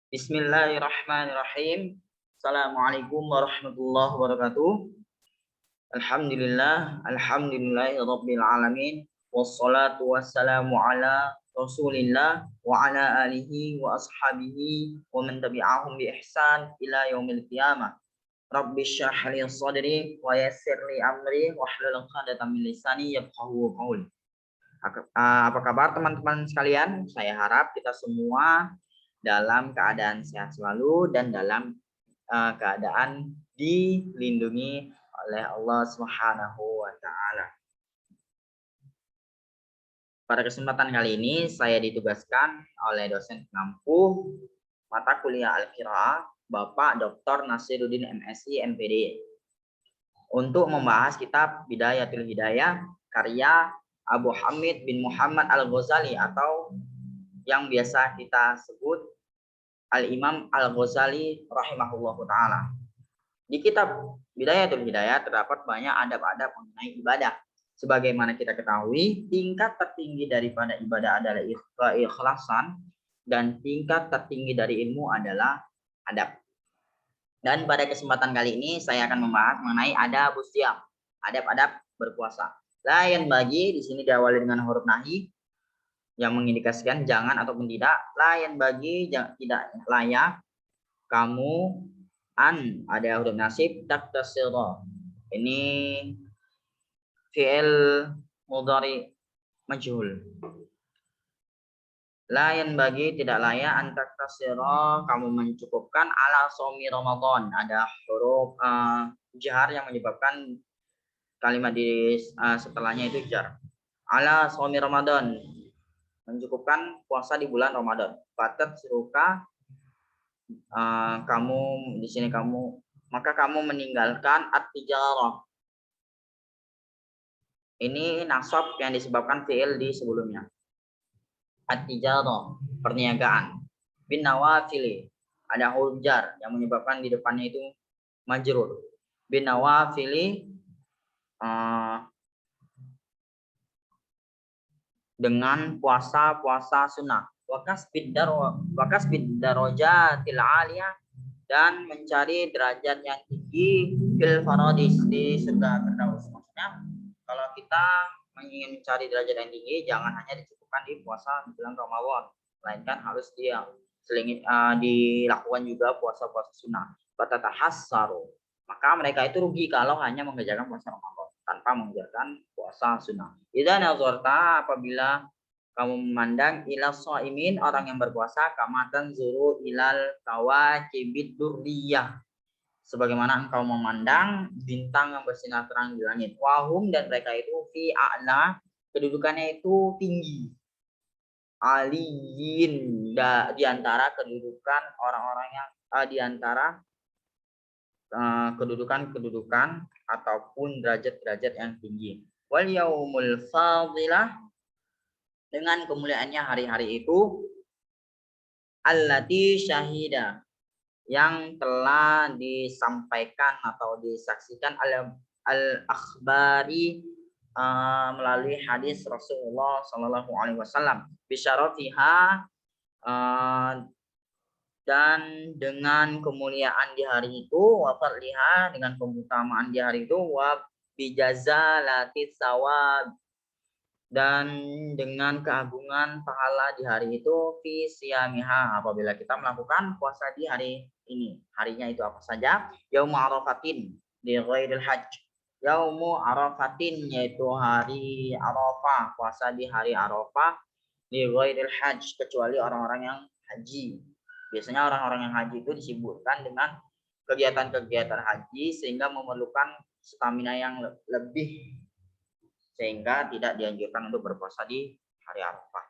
Bismillahirrahmanirrahim. Assalamualaikum warahmatullahi wabarakatuh. Alhamdulillahirabbil alamin. Wassalatu wassalamu ala Rasulillah wa ala alihi wa ashabihi wa man tabi'ahum bi ihsan ila yaumil qiyamah. Rabbi shrah li sadri wa yassir li amri wahlul 'uqdatam min lisani yafqahu qawli. Apa kabar teman-teman sekalian? Saya harap kita semua dalam keadaan sehat selalu dan dalam keadaan dilindungi oleh Allah Subhanahu wa taala. Pada kesempatan kali ini saya ditugaskan oleh dosen pengampu mata kuliah Al-Qiraah Bapak Dr. Nasiruddin MSI MPD untuk membahas kitab Bidayatul Hidayah karya Abu Hamid bin Muhammad Al-Ghazali atau yang biasa kita sebut Al-Imam Al-Ghazali rahimahullahu ta'ala. Di kitab Bidayatul Hidayah terdapat banyak adab-adab mengenai ibadah. Sebagaimana kita ketahui, tingkat tertinggi daripada ibadah adalah keikhlasan dan tingkat tertinggi dari ilmu adalah adab. Dan pada kesempatan kali ini saya akan membahas mengenai adabus shiyam, adab-adab berpuasa. Lain bagi di sini diawali dengan huruf nahi yang mengindikasikan jangan ataupun tidak. Lain bagi tidak layak kamu ada huruf nasib taktasira. Ini fi'il mudhari majhul. Lain bagi tidak layak antaktasira kamu mencukupkan ala shaumi Ramadan. Ada huruf jar yang menyebabkan kalimat di setelahnya itu jar. Ala shaumi Ramadan, mencukupkan puasa di bulan Ramadan. Patat suruka kamu di sini maka kamu meninggalkan at-tijarah. Ini nasab yang disebabkan fi'il di sebelumnya. At-tijarah, perniagaan. Bin nawafili, ada huruf jar yang menyebabkan di depannya itu majrur. Bin nawafili dengan puasa sunnah. Wakas bidarojatil aliyah, dan mencari derajat yang tinggi fil faradis di surga firdaus. Maksudnya kalau kita ingin mencari derajat yang tinggi, jangan hanya dicukupkan di puasa di bulan Ramadan, melainkan harus dilakukan juga puasa-puasa sunnah. Batatahassaru, maka mereka itu rugi kalau hanya mengerjakan puasa Ramadan tanpa mengerjakan puasa sunnah. Idza nazarta, apabila kamu memandang ila shaimin, orang yang berpuasa, kama tanzuru ilal kawakibid durriyah, sebagaimana engkau memandang bintang yang bersinar terang di langit. Wahum, dan mereka itu fi a'la, kedudukannya itu tinggi. Aliyin, di antara kedudukan orang-orang yang di antara kedudukan ataupun derajat-derajat yang tinggi. Wal yaumul fadilah, dengan kemuliaannya hari-hari itu, allati syahida, yang telah disampaikan atau disaksikan al-akhbari melalui hadis Rasulullah Shallallahu Alaihi Wasallam. Bisyarafiha, dan dengan kemuliaan di hari itu, wafadliha, dengan keutamaan di hari itu, wa bijazalati sawab, dan dengan keagungan pahala di hari itu, fi siyamiha, apabila kita melakukan puasa di hari ini. Harinya itu apa saja? Yaumu arafatin di ghairil hajj. Yaumu arafatin, yaitu hari Arafah, puasa di hari Arafah, di ghairil hajj, kecuali orang-orang yang haji. Biasanya orang-orang yang haji itu disibukkan dengan kegiatan-kegiatan haji sehingga memerlukan stamina yang lebih, sehingga tidak dianjurkan untuk berpuasa di hari Arafah.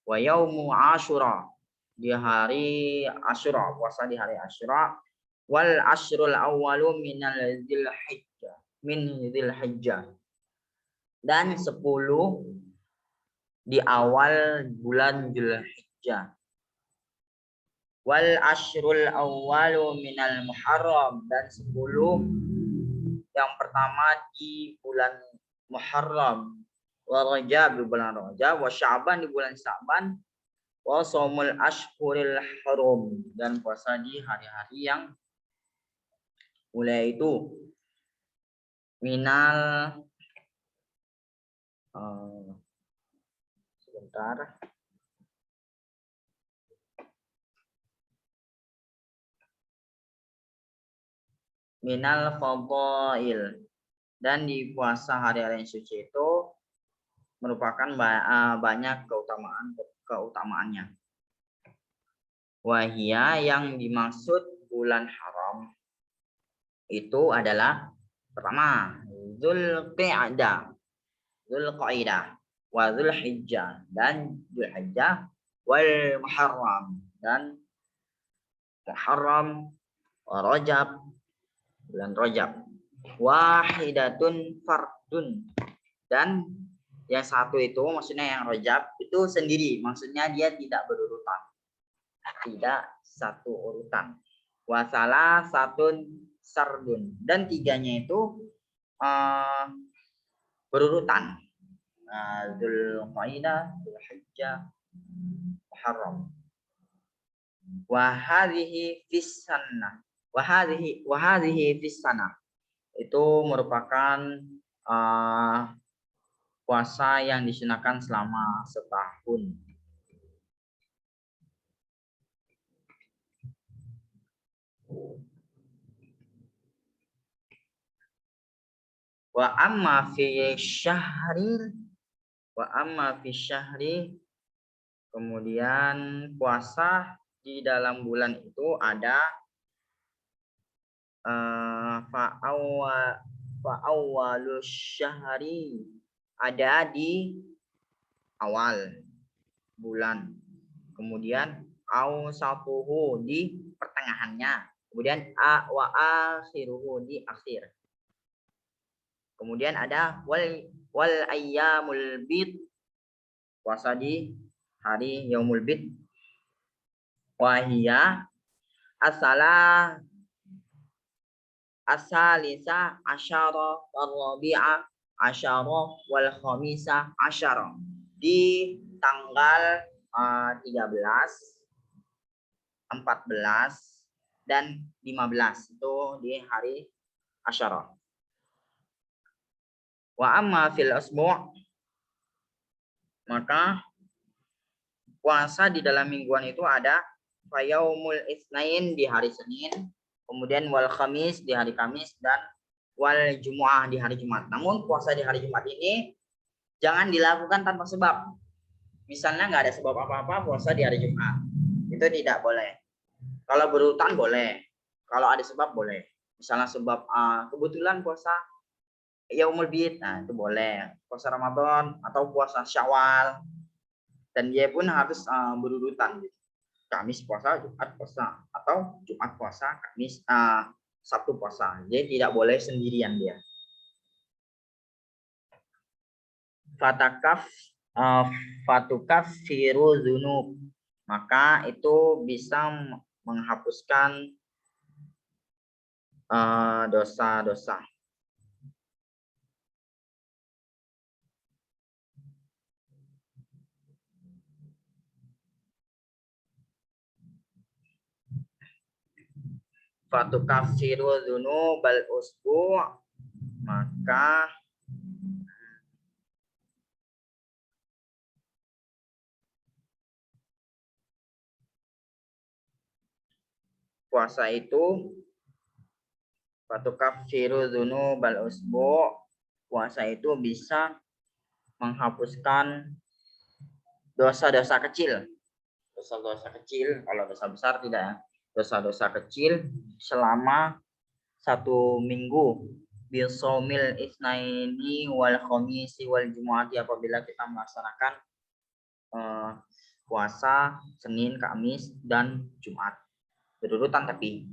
Wa yaumu Asyura, di hari Asyura, puasa di hari Asyura. Wal asyrul awwalu minal dzilhijjah, min dzilhijjah, dan 10 di awal bulan Dzulhijjah. Wal asyrul awwalu minal Muharram, dan 10 yang pertama di bulan Muharram. Wa Rajab, di bulan Rajab. Wa Sya'ban, di bulan Sya'ban. wa shaumul ashhuril hurum, dan puasa di hari-hari yang mulai itu minal sebentar minal fadail, dan di puasa hari-hari yang suci itu merupakan banyak keutamaannya. Wahia, yang dimaksud bulan haram itu adalah pertama Zulqa'dah, wa Zulhijjah, dan Zulhijjah, wal Muharram, dan Muharram, wa Rajab, bulan Rajab, wahidatun fardun, dan yang satu itu maksudnya yang Rajab itu sendiri, maksudnya dia tidak berurutan, tidak satu urutan. Wasalah satun sardun, dan tiganya itu berurutan. Dzulqa'dah, Dzulhijjah, Muharram. Wa hadhihi fis sanah. Wa hadhihi fis sanah. Itu merupakan puasa yang disunahkan selama setahun. Wa amma fi syahri, kemudian puasa di dalam bulan itu ada fa'awwalus syahri, ada di awal bulan, kemudian awsatuhu, di pertengahannya, kemudian wa akhiruhu, di akhir. Kemudian ada wal ayyamul bid, puasa di hari yaumul bid, wahia asalisa asyara wal rabi'a asyara wal khamisa asyara, di tanggal 13, 14 dan 15, itu di hari asyara. Wa amma fil asbu', maka puasa di dalam mingguan itu ada fayaumul isnain, di hari Senin, kemudian wal khamis, di hari Kamis, dan wal jumu'ah, di hari Jumat. Namun puasa di hari Jumat ini jangan dilakukan tanpa sebab. Misalnya nggak ada sebab apa-apa puasa di hari Jumat, itu tidak boleh. Kalau berurutan boleh, kalau ada sebab boleh. Misalnya sebab kebetulan puasa yaumul bid, nah itu boleh. Puasa Ramadan atau puasa Syawal, dan dia pun harus berurutan. Kamis puasa, Jumat puasa, atau Jumat puasa, Kamis, Sabtu puasa. Dia tidak boleh sendirian dia. Fatukaffiru dzunub, maka itu bisa menghapuskan dosa-dosa. Fatukaffiru dzunubal usbu', maka puasa itu fatukaffiru dzunubal usbu', puasa itu bisa menghapuskan dosa-dosa kecil. Dosa-dosa kecil, kalau dosa besar tidak ya. Dosa-dosa kecil selama 1 minggu. Bisomil isnaini wal khamisi wal jumu'ati, apabila kita melaksanakan puasa Senin, Kamis, dan Jumat. Berurutan tapi.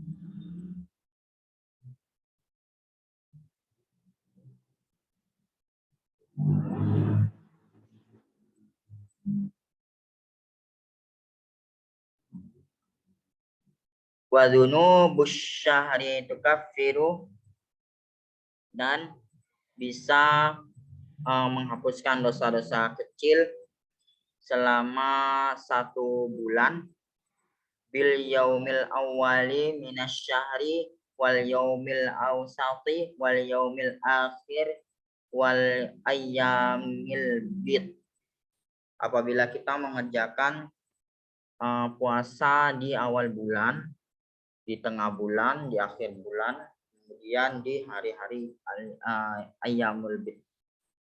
Wa dzunubus syahri tukaffiru, dan bisa menghapuskan dosa-dosa kecil selama 1 bulan bil yaumil awwali minasyahri wal yaumil awsati wal yaumil akhir wal ayyamil bid. Apabila kita mengerjakan puasa di awal bulan, di tengah bulan, di akhir bulan, kemudian di hari-hari ayyamul bid,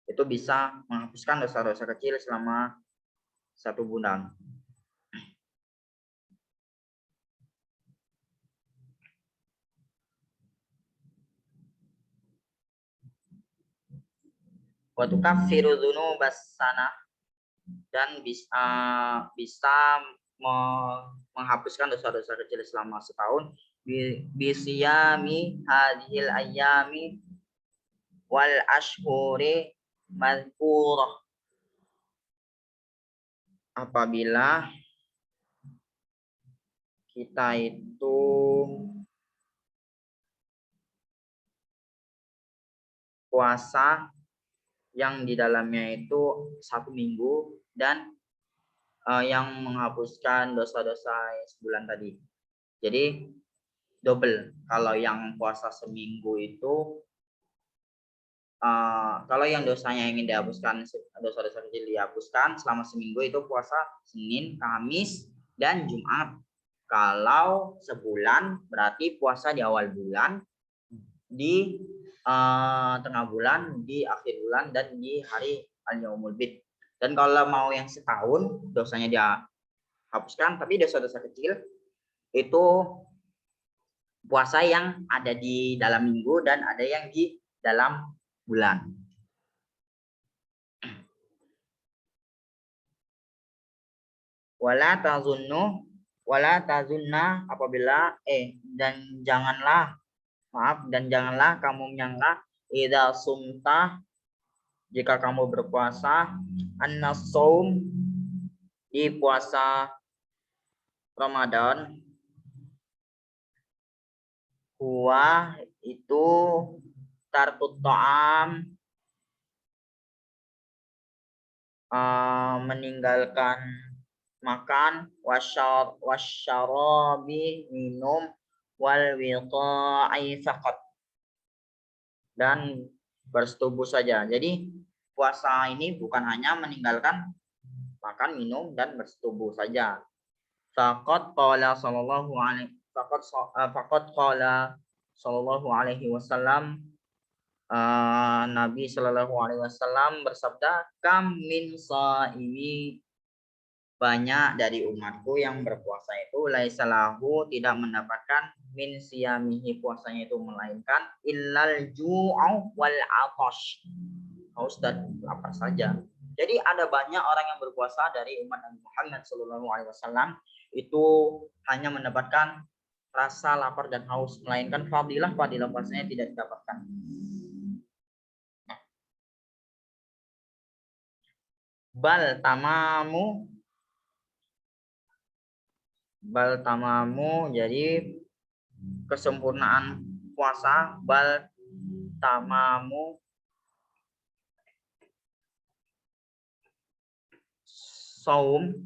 itu bisa menghapuskan dosa-dosa kecil selama 1 bulan. Wa tukaffiru dzunubas sanah, dan bisa menghapuskan dosa-dosa kecil selama setahun bisiyami hadhil ayyami wal ashhuri madhkurah, apabila kita itu puasa yang di dalamnya itu 1 minggu dan yang menghapuskan dosa-dosa sebulan tadi. Jadi double. Kalau yang puasa seminggu itu kalau yang dosanya ingin dihapuskan, dosa-dosa kecil dihapuskan selama seminggu, itu puasa Senin, Kamis, dan Jumat. Kalau sebulan berarti puasa di awal bulan, di tengah bulan, di akhir bulan, dan di hari al-yaumul bid. Dan kalau mau yang setahun, dosanya dihapuskan, tapi dosa-dosa kecil itu puasa yang ada di dalam minggu dan ada yang di dalam bulan. Wala tazunna, apabila dan janganlah kamu menyangka idza sumta, jika kamu berpuasa, an-shaum, di puasa Ramadan, huwa itu tarkut ta'am, meninggalkan makan, wasyarabi, minum, wal wiqa'i faqat, dan bersetubuh saja. Jadi puasa ini bukan hanya meninggalkan makan, minum, dan bersetubuh saja. Faqad qala sallallahu alaihi wasallam, Nabi Shallallahu Alaihi Wasallam bersabda, kam min shaimi, banyak dari umatku yang berpuasa itu laisalahu, tidak mendapatkan min siyamihi, puasanya itu melainkan illal ju'u wal atash, haus dan lapar saja. Jadi ada banyak orang yang berpuasa dari umat Nabi Muhammad Shallallahu Alaihi Wasallam itu hanya mendapatkan rasa lapar dan haus, melainkan fadilah puasanya tidak didapatkan. Bal tamamu, jadi kesempurnaan puasa. Bal tamamu saum,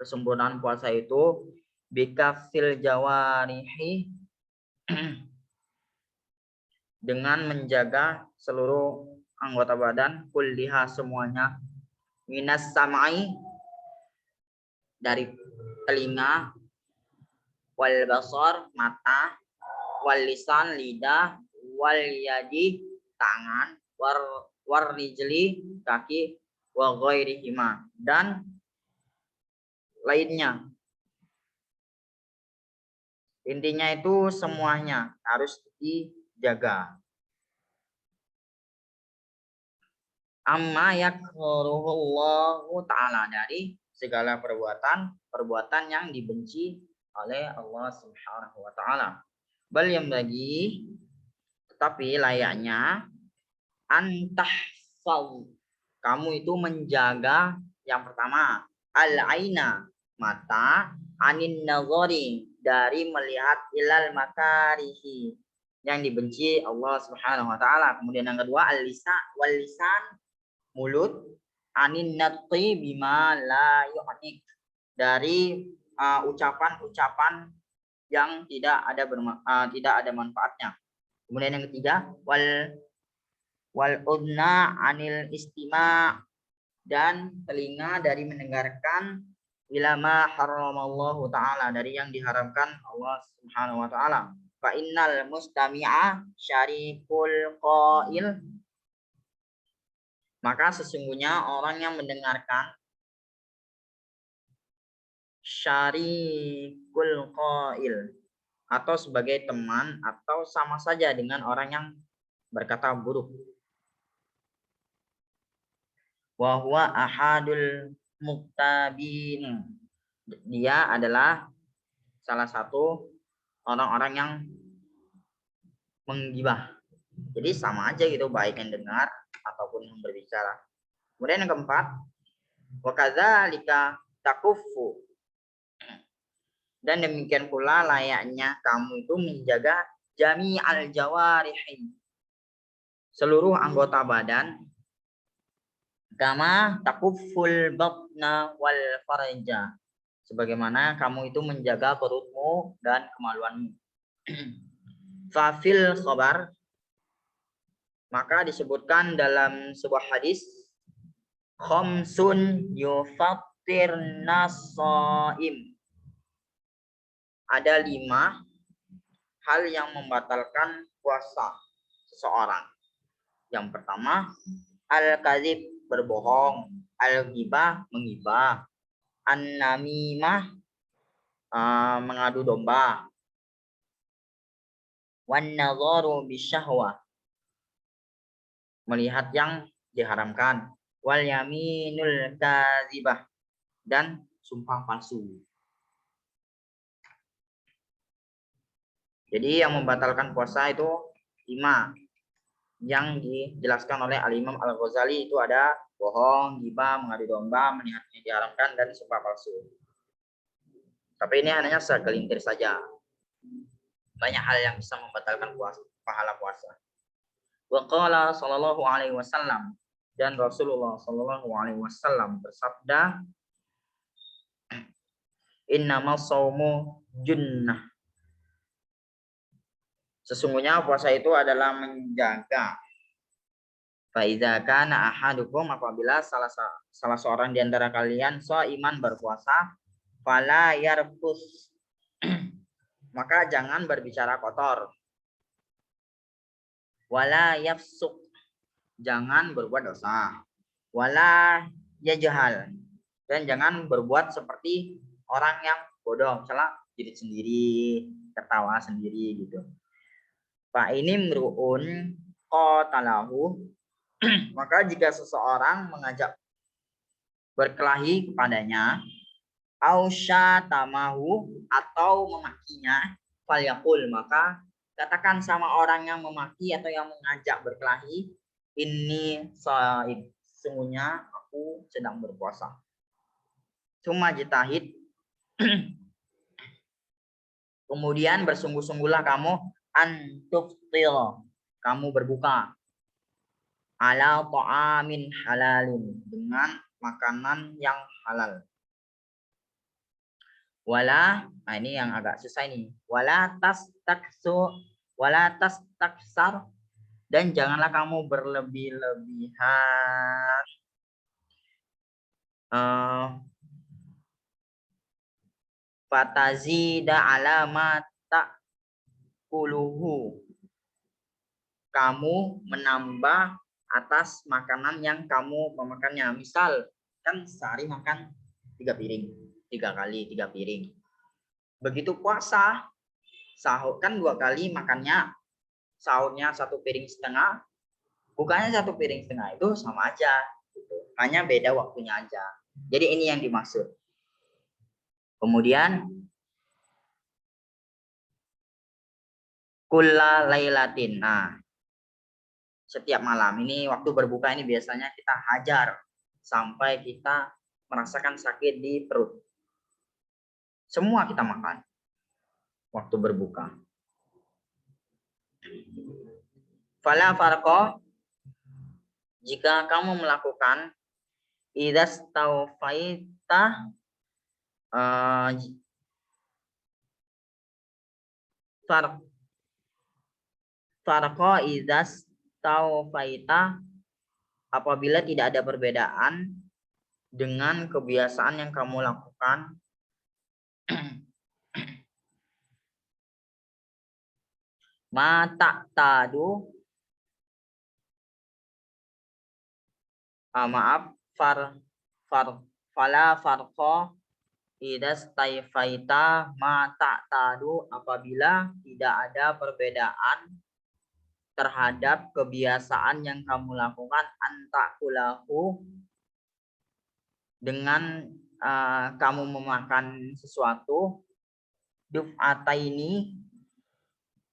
kesempurnaan puasa itu bikafil jawarihi, dengan menjaga seluruh anggota badan, kulliha, semuanya, minas samai, dari telinga, wal basar, mata, wal lisan, lidah, wal yadi, tangan, war rijli, kaki, wa ghairihima, dan lainnya. Intinya itu semuanya harus dijaga. Amma yakruhullahu ta'ala, dari segala perbuatan yang dibenci oleh Allah Subhanahu wa ta'ala. Bal yang bagi, tetapi layaknya, antahfal, kamu itu menjaga, yang pertama, al-aina, mata, anin nazari, dari melihat, ilal makarihi, yang dibenci Allah Subhanahu wa ta'ala. Kemudian yang kedua, al-lisan, mulut, anin nati bima la yu'nik, dari ucapan-ucapan yang tidak ada manfaatnya. Kemudian yang ketiga, wal udna anil istima, dan telinga dari mendengarkan ilama haramallahu ta'ala, dari yang diharamkan Allah Subhanahu wa ta'ala. Fa innal mustami'a syarikul qail, maka sesungguhnya orang yang mendengarkan syarikul qail, atau sebagai teman atau sama saja dengan orang yang berkata buruk. Wa huwa ahadul muktabin, dia adalah salah satu orang-orang yang menggibah. Jadi sama aja gitu, baik yang dengar ataupun yang berbicara. Kemudian yang keempat, wa kadzalika takuffu, dan demikian pula layaknya kamu itu menjaga jami'al jawarihi, seluruh anggota badan, kama takufful batna wal farja, sebagaimana kamu itu menjaga perutmu dan kemaluanmu. Fafil khabar, maka disebutkan dalam sebuah hadis, khamsun yufattir nasaim, ada 5 hal yang membatalkan puasa seseorang. Yang pertama, al-kadzib, berbohong, al-ghibah, menggibah, an-namimah, mengadu domba, wan nadharu bisyahwah, melihat yang diharamkan, wal yaminul kadzibah, dan sumpah palsu. Jadi yang membatalkan puasa itu 5 yang dijelaskan oleh Al-Imam Al-Ghazali, itu ada bohong, ghibah, mengadu domba, melihat yang diharamkan, dan sumpah palsu. Tapi ini hanya segelintir saja. Banyak hal yang bisa membatalkan puasa, pahala puasa. Wa qala sallallahu alaihi wasallam, dan Rasulullah sallallahu alaihi wasallam bersabda, innamas shaumu junnah, sesungguhnya puasa itu adalah menjaga. Fa idza kana ahadukum, apabila salah seorang di antara kalian shaiman, berpuasa, fala yarfus, maka jangan berbicara kotor, wala yafsuk, jangan berbuat dosa, wala yajhal, dan jangan berbuat seperti orang yang bodoh, misalnya jadi sendiri, tertawa sendiri gitu. Fa ini mruun qatalahu, maka jika seseorang mengajak berkelahi kepadanya, ausya tamahu, atau memakinya, falyaqul, maka katakan sama orang yang memaki atau yang mengajak berkelahi, ini shaib, sesungguhnya aku sedang berpuasa. Cuma jitahid, kemudian bersungguh-sungguhlah kamu, antuftil, kamu berbuka, ala ta'amin halalin, dengan makanan yang halal. Wala, nah ini yang agak susah ini, wala tastaksar, dan janganlah kamu berlebih-lebihan fatazida ala ma ta'kuluhu, kamu menambah atas makanan yang kamu memakannya. Misal kan sehari makan 3 piring, 3 kali 3 piring. Begitu puasa, sahur kan 2 kali makannya, sahurnya 1 piring setengah, bukanya 1 piring setengah, itu sama aja gitu. Hanya beda waktunya aja. Jadi ini yang dimaksud. Kemudian kulla lailatin, nah setiap malam, ini waktu berbuka ini biasanya kita hajar sampai kita merasakan sakit di perut. Semua kita makan waktu berbuka. Fala farqa, jika kamu melakukan Idas taufaita farqa idas taufaita, apabila tidak ada perbedaan dengan kebiasaan yang kamu lakukan mata tadu fala farqa idas taifaita mata tadu, apabila tidak ada perbedaan terhadap kebiasaan yang kamu lakukan antakulahu, dengan kamu memakan sesuatu duf'ataini,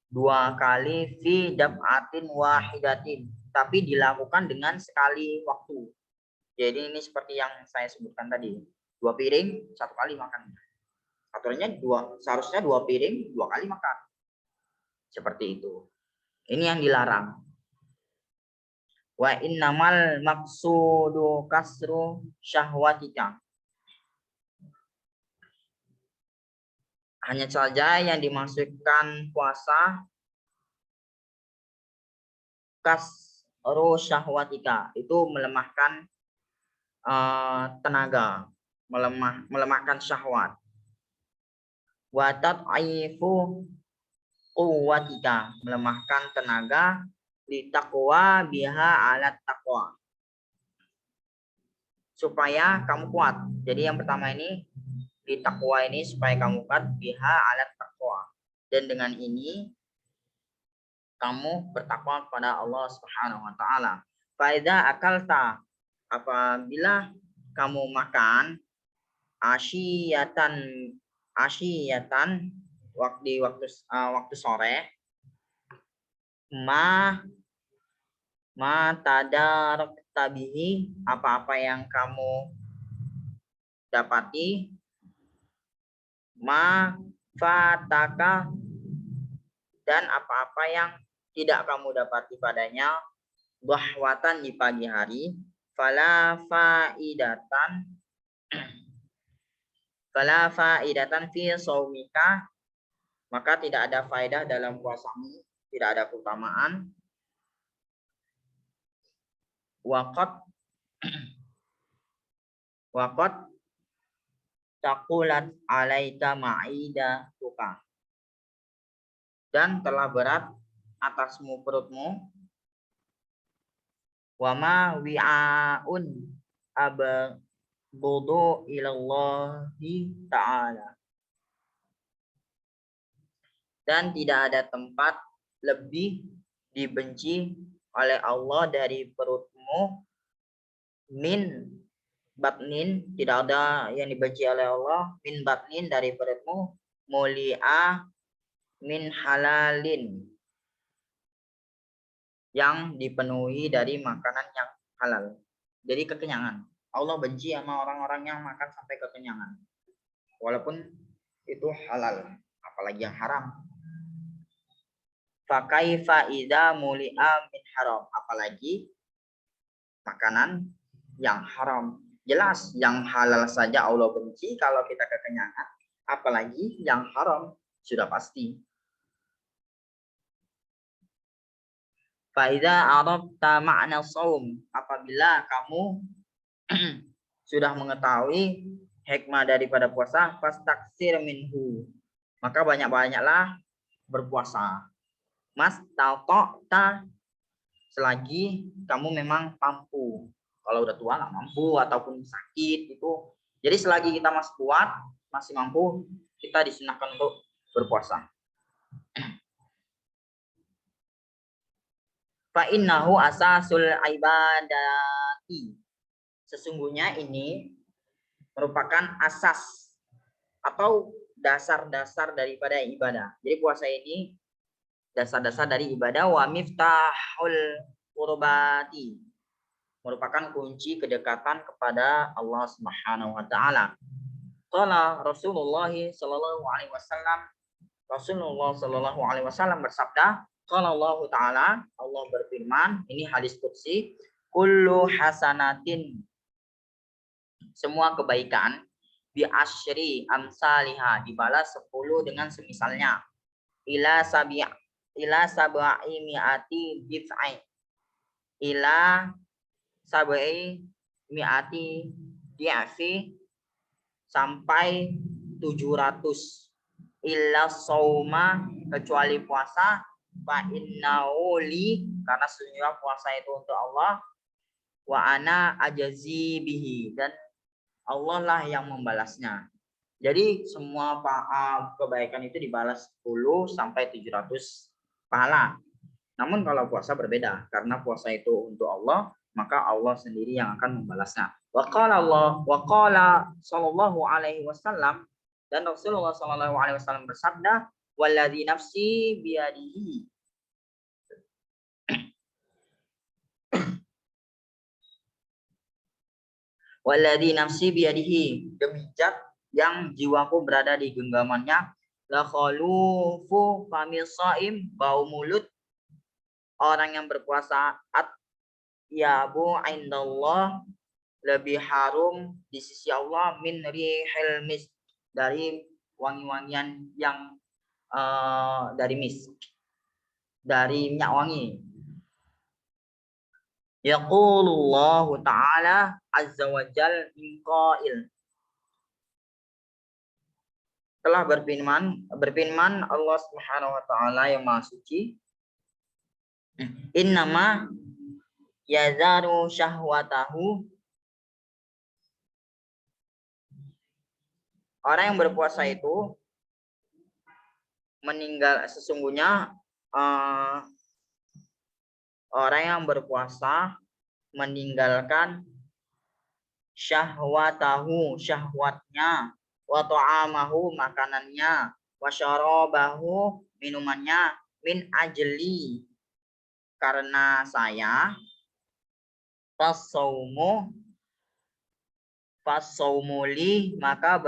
dua kali, fi dab'atin wahidatin, tapi dilakukan dengan sekali waktu. Jadi ini seperti yang saya sebutkan tadi, 2 piring 1 kali makan. Aturannya seharusnya 2 piring 2 kali makan. Seperti itu. Ini yang dilarang. Wa innamal maqsudu kasru syahwatika. Hanya saja yang dimaksudkan puasa kasru syahwatika, itu melemahkan tenaga, melemahkan syahwat. Wa tad'ifu quwwatika, melemahkan tenaga, li taqwa biha alat taqwa, supaya kamu kuat. Jadi yang pertama ini di takwa ini supaya kamu kuat, biha alat taqwa, dan dengan ini kamu bertakwa kepada Allah Subhanahu wa taala. Fa idza akalta, apabila kamu makan asyiyatan waktu sore, ma tadarak tabihi, apa-apa yang kamu dapati, ma fataka, dan apa-apa yang tidak kamu dapati padanya, bahwatan di pagi hari, fala faidatan fi shaumika, maka tidak ada faedah dalam puasamu, tidak ada keutamaan. Waqat taqulat alaika ma'idatuka, dan telah berat atasmu perutmu. Wama wi'aun abghadu ilallahi ta'ala, dan tidak ada tempat lebih dibenci oleh Allah dari perutmu, min batnin, tidak ada yang dibenci oleh Allah, min batnin, dari perutmu, muli'a min halalin, yang dipenuhi dari makanan yang halal. Jadi kekenyangan. Allah benci sama orang-orang yang makan sampai kekenyangan, walaupun itu halal, apalagi yang haram. Fakaifa idza muli'a min haram, apalagi makanan yang haram. Jelas yang halal saja Allah benci kalau kita kekenyangan, apalagi yang haram, sudah pasti. Faida arabta ma'na shaum, apabila kamu sudah mengetahui hikmah daripada puasa, fastaksir minhu, maka banyak-banyaklah berpuasa. Mas ta'ta, selagi kamu memang mampu. Kalau udah tua nggak mampu ataupun sakit itu, jadi selagi kita masih kuat, masih mampu, kita disunahkan untuk berpuasa. Fa innahu asasul ibadati, sesungguhnya ini merupakan asas atau dasar-dasar daripada ibadah. Jadi puasa ini dasar-dasar dari ibadah. Wa miftahul qurbati, merupakan kunci kedekatan kepada Allah Subhanahu wa taala. Qala Rasulullah sallallahu alaihi wasallam, Rasulullah sallallahu alaihi wasallam bersabda, qala Allah taala, Allah berfirman, ini hadis qudsi, kullu hasanatin semua kebaikan bi asyri amsalihah, dibalas 10 dengan semisalnya, ila sab'i mi'ati dif'ai, ila sab'i mi'ati di'fi, sampai 700, illa sauma, kecuali puasa, fa innahu li, karena sesungguhnya puasa itu untuk Allah, wa ana ajazi bihi, dan Allah lah yang membalasnya. Jadi semua kebaikan itu dibalas 10 sampai 700 pahala. Namun kalau puasa berbeda, karena puasa itu untuk Allah, maka Allah sendiri yang akan membalasnya. Wa qala sallallahu alaihi wasallam, dan Rasulullah sallallahu alaihi wasallam bersabda, walladzi nafsi biyadihi, walladzi nafsi biyadihi, demi zat yang jiwaku berada di genggamannya, la khalufu famil shaim, bau mulut orang yang berpuasa, atyabu indallah, lebih harum di sisi Allah, min rihil misk, dari wangi-wangian yang dari misk, dari minyak wangi. Yaqulullahu ta'ala azza wa jal min qail, telah berfirman Allah Subhanahu wa taala yang Maha Suci, innama yazaru syahwatahu, orang yang berpuasa itu meninggal, sesungguhnya orang yang berpuasa meninggalkan syahwatahu, syahwatnya, wa ta'amahu, makanannya, wa syarabahu, minumannya, min ajli, karena saya, fasaumuli, maka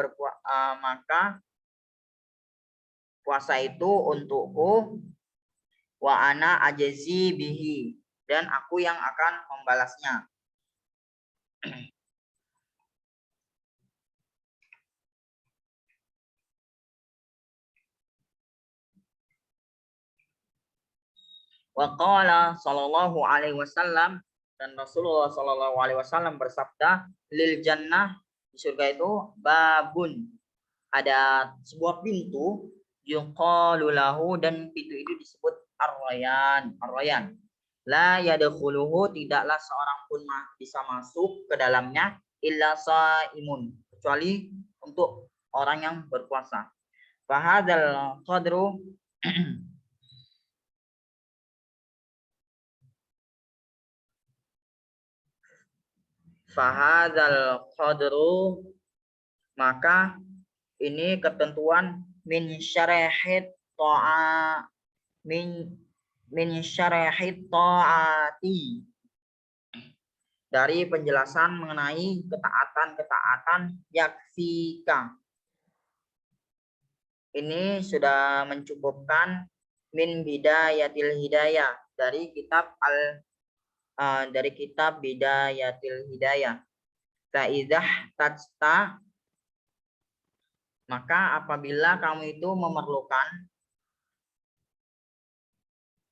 puasa itu untukku, wa ana ajazi bihi, dan aku yang akan membalasnya. Wa qala sallallahu alaihi wasallam, dan Rasulullah sallallahu alaihi wasallam bersabda, lil jannah, di surga itu, babun, ada sebuah pintu, yuqalu lahu, dan pintu itu disebut ar-rayyan, ar-rayyan. La yadkhuluhu, tidaklah seorang pun bisa masuk ke dalamnya, illa shaimun, kecuali untuk orang yang berpuasa. Fahadzal qadru fahadzal qadru, maka ini ketentuan, min syarahit ta'a, min syarahit ta'ati, dari penjelasan mengenai ketaatan-ketaatan, yakfika, ini sudah mencukupkan, min bidayatil hidayah, dari kitab bidayatil hidayah. Fa'idah tajta, maka apabila kamu itu memerlukan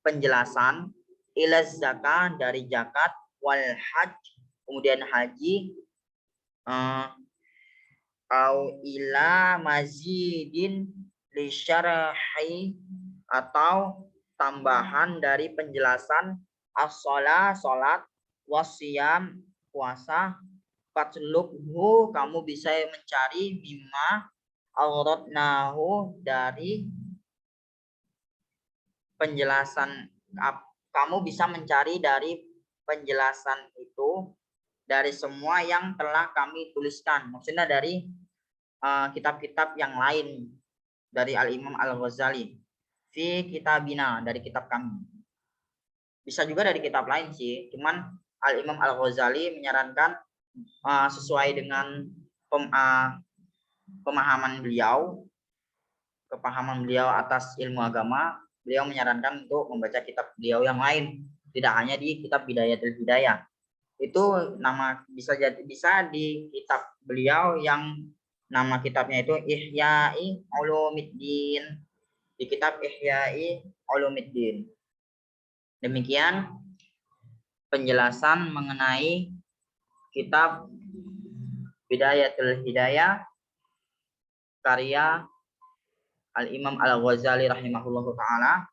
penjelasan, ilaz zakat, dari zakat, wal haj, kemudian haji, au ila mazidin li syarhi, atau tambahan dari penjelasan, as-shalah, salat, wasiyam, puasa, fatlubhu, kamu bisa mencari, mimma auratnahu, dari penjelasan, kamu bisa mencari dari penjelasan itu, dari semua yang telah kami tuliskan, maksudnya dari kitab-kitab yang lain, dari Al-Imam Al-Ghazali, fi kitabina, dari kitab kami. Bisa juga dari kitab lain sih, cuman Al-Imam Al-Ghazali menyarankan sesuai dengan kepahaman beliau atas ilmu agama, beliau menyarankan untuk membaca kitab beliau yang lain, tidak hanya di kitab Bidayatul Hidayah. Itu nama bisa di kitab beliau yang nama kitabnya itu Ihya'i Ulumiddin. Di kitab Ihya'i Ulumiddin. Demikian penjelasan mengenai kitab Bidayatul Hidayah karya Al-Imam Al-Ghazali rahimahullahu ta'ala,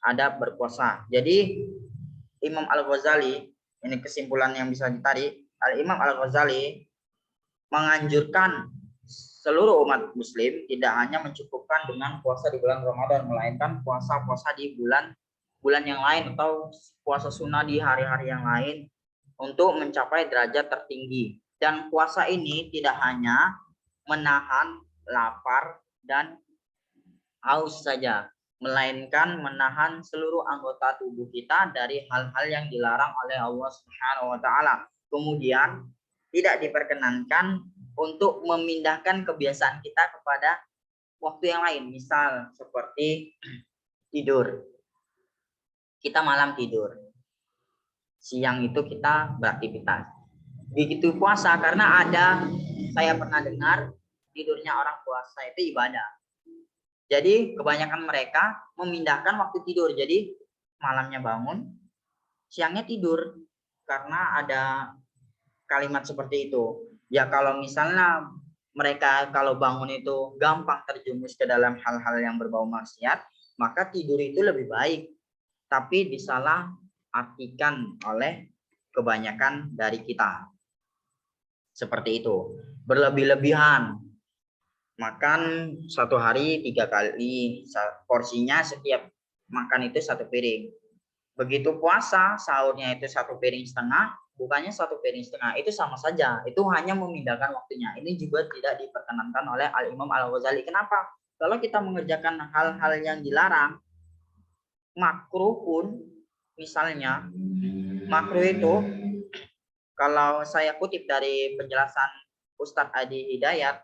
adab berpuasa. Jadi Imam Al-Ghazali, ini kesimpulan yang bisa ditarik, Al-Imam Al-Ghazali menganjurkan seluruh umat muslim tidak hanya mencukupkan dengan puasa di bulan Ramadan, melainkan puasa-puasa di bulan yang lain atau puasa sunnah di hari-hari yang lain untuk mencapai derajat tertinggi. Dan puasa ini tidak hanya menahan lapar dan haus saja, melainkan menahan seluruh anggota tubuh kita dari hal-hal yang dilarang oleh Allah Subhanahu wa taala. Kemudian tidak diperkenankan untuk memindahkan kebiasaan kita kepada waktu yang lain, misal seperti tidur. Kita malam tidur. Siang itu kita beraktivitas. Begitu puasa, karena saya pernah dengar tidurnya orang puasa itu ibadah. Jadi kebanyakan mereka memindahkan waktu tidur. Jadi malamnya bangun, siangnya tidur. Karena ada kalimat seperti itu. Ya kalau misalnya mereka kalau bangun itu gampang terjumus ke dalam hal-hal yang berbau maksiat, maka tidur itu lebih baik. Tapi disalah artikan oleh kebanyakan dari kita. Seperti itu. Berlebih-lebihan. Makan satu hari 3 kali, porsinya setiap makan itu 1 piring. Begitu puasa, sahurnya itu 1,5 piring, bukannya 1,5 piring, itu sama saja. Itu hanya memindahkan waktunya. Ini juga tidak diperkenankan oleh Al-Imam Al-Ghazali. Kenapa? Kalau kita mengerjakan hal-hal yang dilarang, makruh pun, misalnya, makruh itu, kalau saya kutip dari penjelasan Ustadz Adi Hidayat,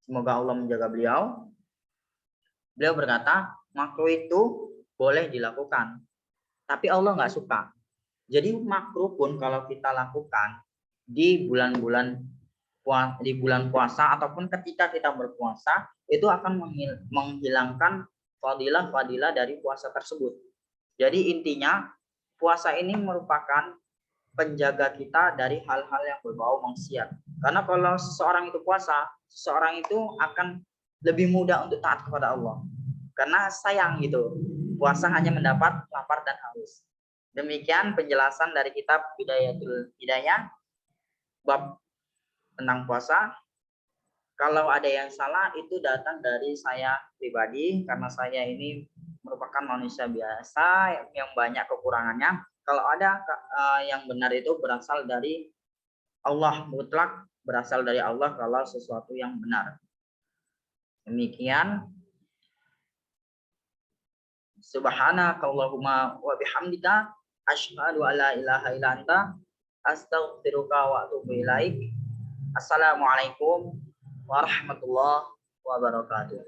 semoga Allah menjaga beliau. Beliau berkata, makruh itu boleh dilakukan, tapi Allah nggak suka. Jadi makruh pun kalau kita lakukan di bulan puasa ataupun ketika kita berpuasa, itu akan menghilangkan fadilah-fadilah dari puasa tersebut. Jadi intinya puasa ini merupakan penjaga kita dari hal-hal yang berbau maksiat. Karena kalau seseorang itu puasa, seseorang itu akan lebih mudah untuk taat kepada Allah. Karena sayang gitu, puasa hanya mendapat lapar dan haus. Demikian penjelasan dari kitab Bidayatul Hidayah bab tentang puasa. Kalau ada yang salah itu datang dari saya pribadi, karena saya ini merupakan manusia biasa yang banyak kekurangannya. Kalau ada yang benar itu berasal dari Allah, mutlak berasal dari Allah kalau sesuatu yang benar. Demikian. Subhanakallahumma wa bihamdika asyhadu an la ilaha illa anta astaghfiruka wa atubu ilaik. Assalamualaikum warahmatullahi wabarakatuh.